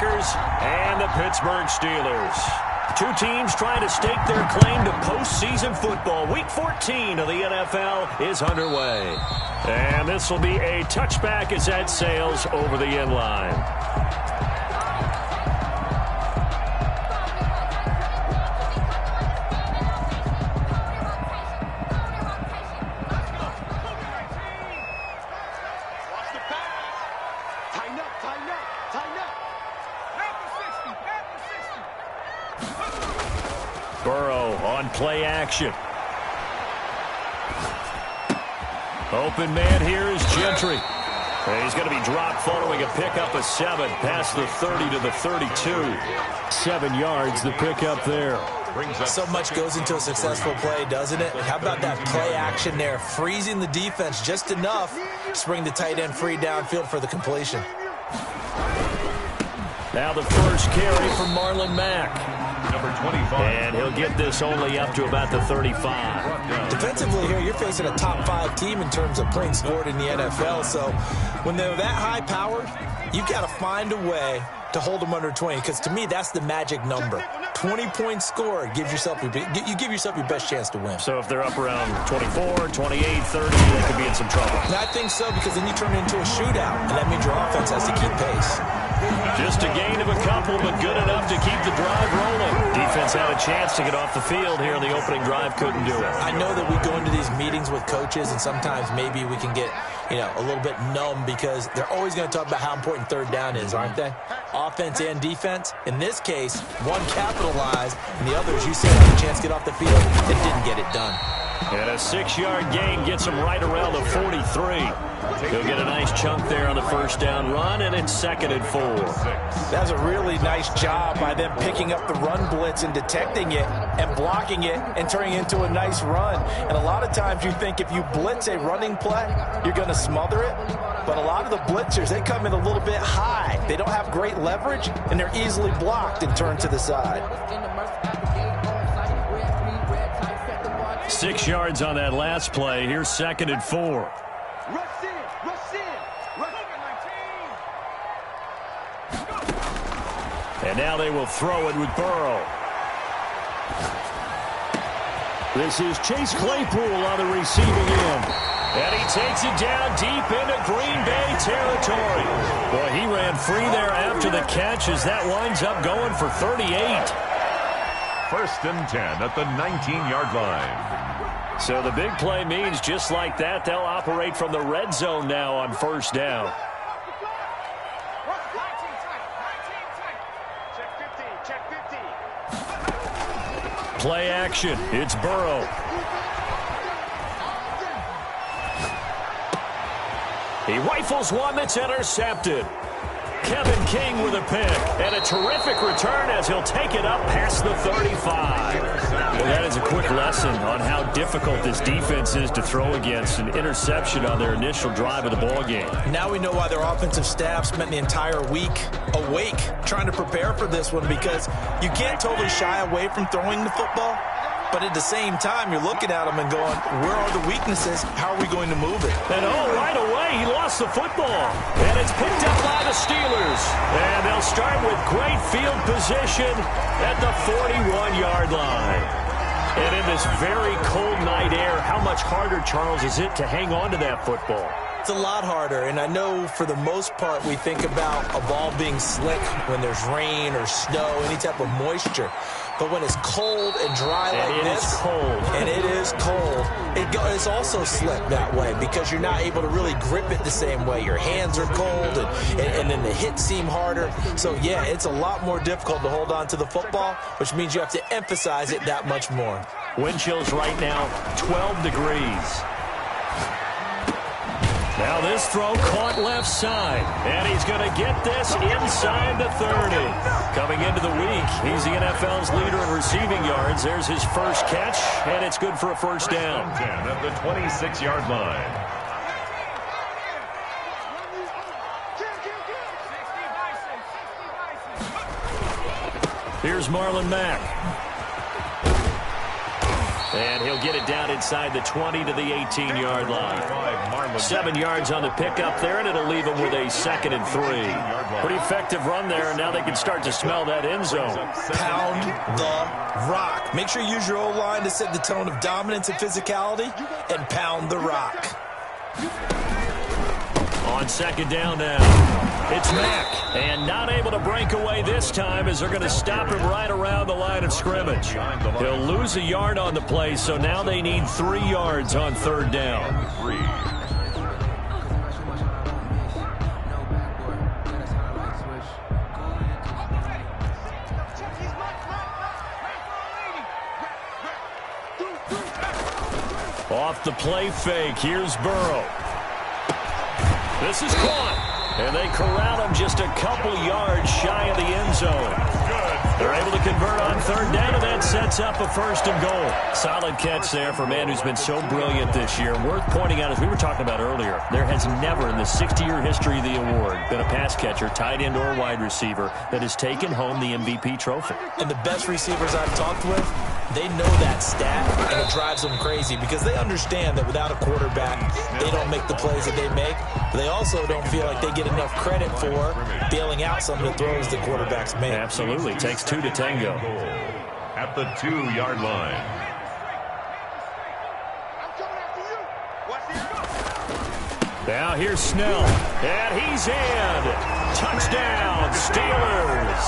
Packers and the Pittsburgh Steelers. Two teams trying to stake their claim to postseason football. Week 14 of the NFL is underway. And this will be a touchback as that sails over the end line. Burrow on play action. Open man here is Gentry. He's going to be dropped following a pickup of 7 past the 30 to the 32. 7 yards, the pickup there. So much goes into a successful play, doesn't it? How about that play action there, freezing the defense just enough to bring the tight end free downfield for the completion. Now the first carry from Marlon Mack. Number 25. And he'll get this only up to about the 35. Defensively here, you're facing a top 5 team in terms of points scored in the NFL. So when they're that high powered, you've got to find a way to hold them under 20. Because to me, that's the magic number. 20 points scored gives yourself you give yourself your best chance to win. So if they're up around 24, 28, 30, they could be in some trouble. And I think so, because then you turn it into a shootout, and that means your offense has to keep pace. Just a gain of a couple, but good enough to keep the drive rolling. Defense had a chance to get off the field here in the opening drive, couldn't do it. I know that we go into these meetings with coaches, and sometimes maybe we can get, a little bit numb because they're always going to talk about how important third down is, aren't they? Offense and defense. In this case, one capitalized, and the others, you said, had a chance to get off the field and didn't get it done. And a 6-yard gain gets him right around the 43. He'll get a nice chunk there on the first down run, and it's 2nd and 4. That's a really nice job by them picking up the run blitz and detecting it and blocking it and turning it into a nice run. And a lot of times you think if you blitz a running play, you're going to smother it. But a lot of the blitzers, they come in a little bit high. They don't have great leverage, and they're easily blocked and turned to the side. 6 yards on that last play. Here's 2nd and 4. And now they will throw it with Burrow. This is Chase Claypool on the receiving end. And he takes it down deep into Green Bay territory. Boy, he ran free there after the catch as that winds up going for 38. 1st and 10 at the 19-yard line. So the big play means just like that, they'll operate from the red zone now on 1st down. Play action. It's Burrow. He rifles one that's intercepted. Kevin King with a pick. And a terrific return as he'll take it up past the 35. Well, that is a quick lesson on how difficult this defense is to throw against. An interception on their initial drive of the ballgame. Now we know why their offensive staff spent the entire week awake trying to prepare for this one, because you can't totally shy away from throwing the football. But at the same time, you're looking at them and going, where are the weaknesses? How are we going to move it? And right away, he lost the football. And it's picked up by the Steelers. And they'll start with great field position at the 41-yard line. And in this very cold night air, how much harder, Charles, is it to hang on to that football? It's a lot harder, and I know for the most part we think about a ball being slick when there's rain or snow, any type of moisture. But when it's cold and dry like this, and it is cold, it's also slick that way because you're not able to really grip it the same way. Your hands are cold, and then the hits seem harder. So, yeah, it's a lot more difficult to hold on to the football, which means you have to emphasize it that much more. Wind chills right now, 12 degrees. Now this throw caught left side, and he's going to get this inside the 30. Coming into the week, he's the NFL's leader in receiving yards. There's his first catch, and it's good for a first down. 10 at the 26-yard line. Here's Marlon Mack. And he'll get it down inside the 20 to the 18-yard line. 7 yards on the pickup there, and it'll leave him with a 2nd and 3. Pretty effective run there, and now they can start to smell that end zone. Pound the rock. Make sure you use your O-line to set the tone of dominance and physicality, and pound the rock. On 2nd down now, it's Mack, and not able to break away this time as they're going to stop him right around the line of scrimmage. He'll lose a yard on the play, so now they need 3 yards on 3rd down. Off the play fake, here's Burrow. This is caught, and they corral him just a couple yards shy of the end zone. They're able to convert on 3rd down, and that sets up a 1st and goal. Solid catch there for a man who's been so brilliant this year. Worth pointing out, as we were talking about earlier, there has never in the 60-year history of the award been a pass catcher, tight end, or wide receiver that has taken home the MVP trophy. And the best receivers I've talked with, they know that stat, and it drives them crazy because they understand that without a quarterback, they don't make the plays that they make. But they also don't feel like they get enough credit for bailing out some of the throws the quarterbacks make. Absolutely. Takes 2 to tango. At the 2-yard line. Now here's Snell, and he's in. Touchdown, Steelers.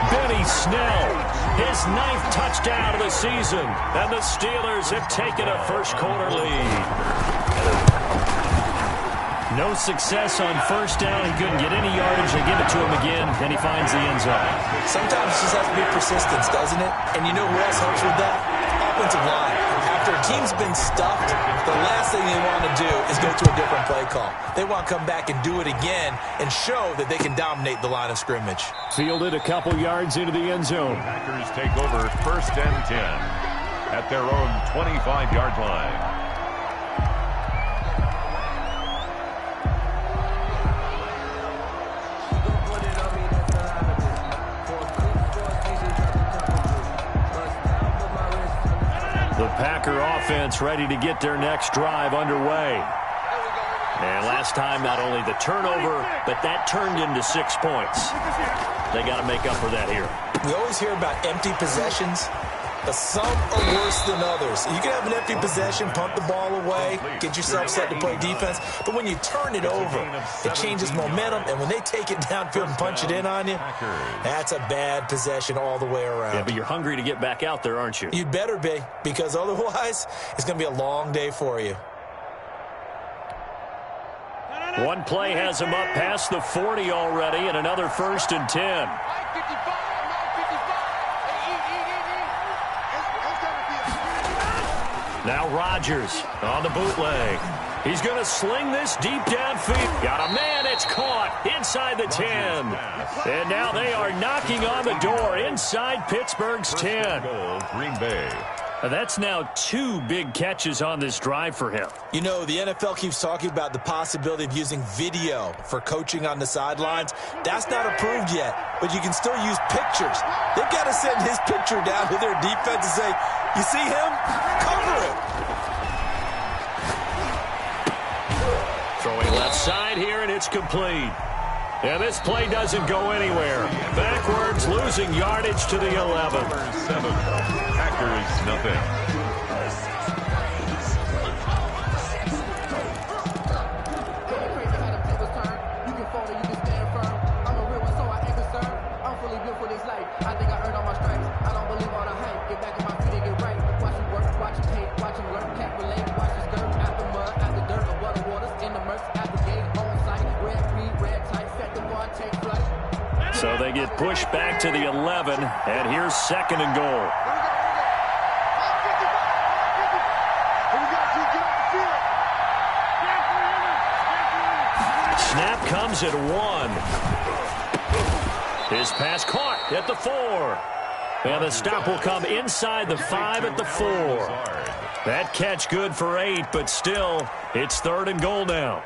Benny Snell, his 9th touchdown of the season, and the Steelers have taken a first-quarter lead. No success on 1st down. He couldn't get any yardage. They give it to him again, and he finds the end zone. Sometimes it just has to be persistence, doesn't it? And you know who else helps with that? Offensive line. After a team's been stuffed, the last thing they want to do is go to a different play call. They want to come back and do it again and show that they can dominate the line of scrimmage. Fielded a couple yards into the end zone. Packers take over 1st and 10 at their own 25-yard line. The Packer offense ready to get their next drive underway. And last time, not only the turnover, but that turned into 6 points. They got to make up for that here. We always hear about empty possessions, but some are worse than others. You can have an empty possession, punt the ball away, get yourself set to play defense, but when you turn it over, it changes momentum, and when they take it downfield and punch it in on you, that's a bad possession all the way around. Yeah, but you're hungry to get back out there, aren't you? You'd better be, because otherwise, it's going to be a long day for you. One play has him up past the 40 already, and another 1st and 10. Now Rodgers on the bootleg. He's going to sling this deep downfield. Got a man. It's caught inside the 10. And now they are knocking on the door inside Pittsburgh's 10. Green Bay. That's now 2 big catches on this drive for him. You know, the NFL keeps talking about the possibility of using video for coaching on the sidelines. That's not approved yet, but you can still use pictures. They've got to send his picture down to their defense and say, you see him? Cover it. Throwing left side here, and it's complete. And this play doesn't go anywhere. Backwards, losing yardage to the 11. 7. Packers, nothing. So they get pushed back to the 11, and here's 2nd and goal. Snap comes at 1. His pass caught at the 4. And the stop will come inside the 5 at the 4. That catch good for 8, but still, it's 3rd and goal now.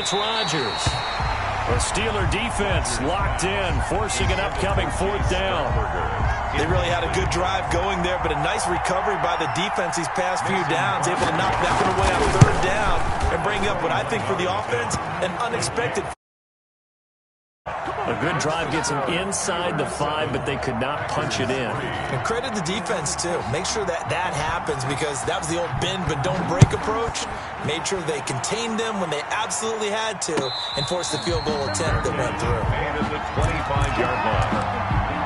it's Rodgers. The Steeler defense locked in, forcing an upcoming 4th down. They really had a good drive going there, but a nice recovery by the defense these past few downs, able to knock that one away on 3rd down and bring up what I think for the offense, an unexpected. A good drive gets them inside the 5, but they could not punch it in. And credit the defense, too. Make sure that happens, because that was the old bend but don't break approach. Made sure they contained them when they absolutely had to and forced the field goal attempt that went through. And at the 25-yard line,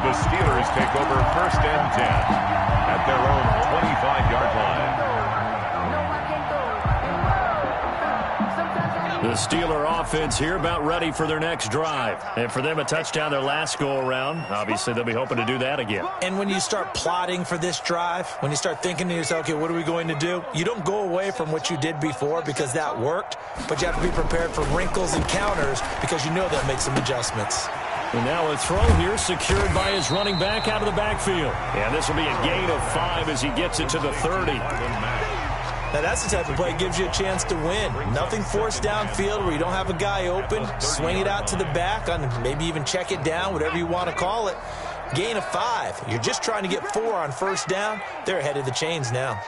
the Steelers take over 1st and 10 at their own 25-yard line. The Steeler offense here about ready for their next drive. And for them, a touchdown their last go-around. Obviously, they'll be hoping to do that again. And when you start plotting for this drive, when you start thinking to yourself, okay, what are we going to do? You don't go away from what you did before because that worked, but you have to be prepared for wrinkles and counters because you know they'll make some adjustments. And now a throw here secured by his running back out of the backfield. And this will be a gain of 5 as he gets it to the 30. Now, that's the type of play that gives you a chance to win. Nothing forced downfield where you don't have a guy open. Swing it out to the back, on maybe even check it down, whatever you want to call it. Gain of 5. You're just trying to get 4 on 1st down. They're ahead of the chains now.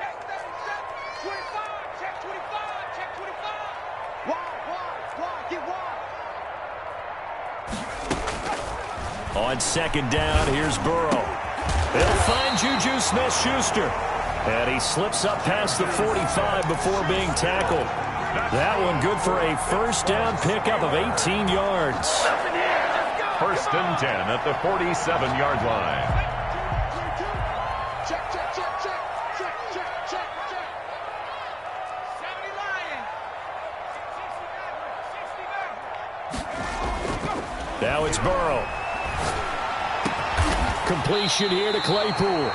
On 2nd down, here's Burrow. They'll find Juju Smith-Schuster. And he slips up past the 45 before being tackled. That one good for a 1st down pickup of 18 yards. 1st and 10 at the 47-yard line. Now it's Burrow. Completion here to Claypool.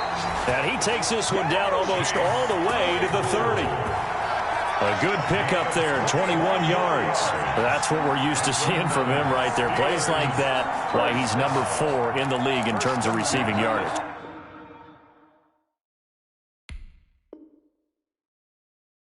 And he takes this one down almost all the way to the 30. A good pickup there, 21 yards. That's what we're used to seeing from him right there. Plays like that, why he's number 4 in the league in terms of receiving yardage.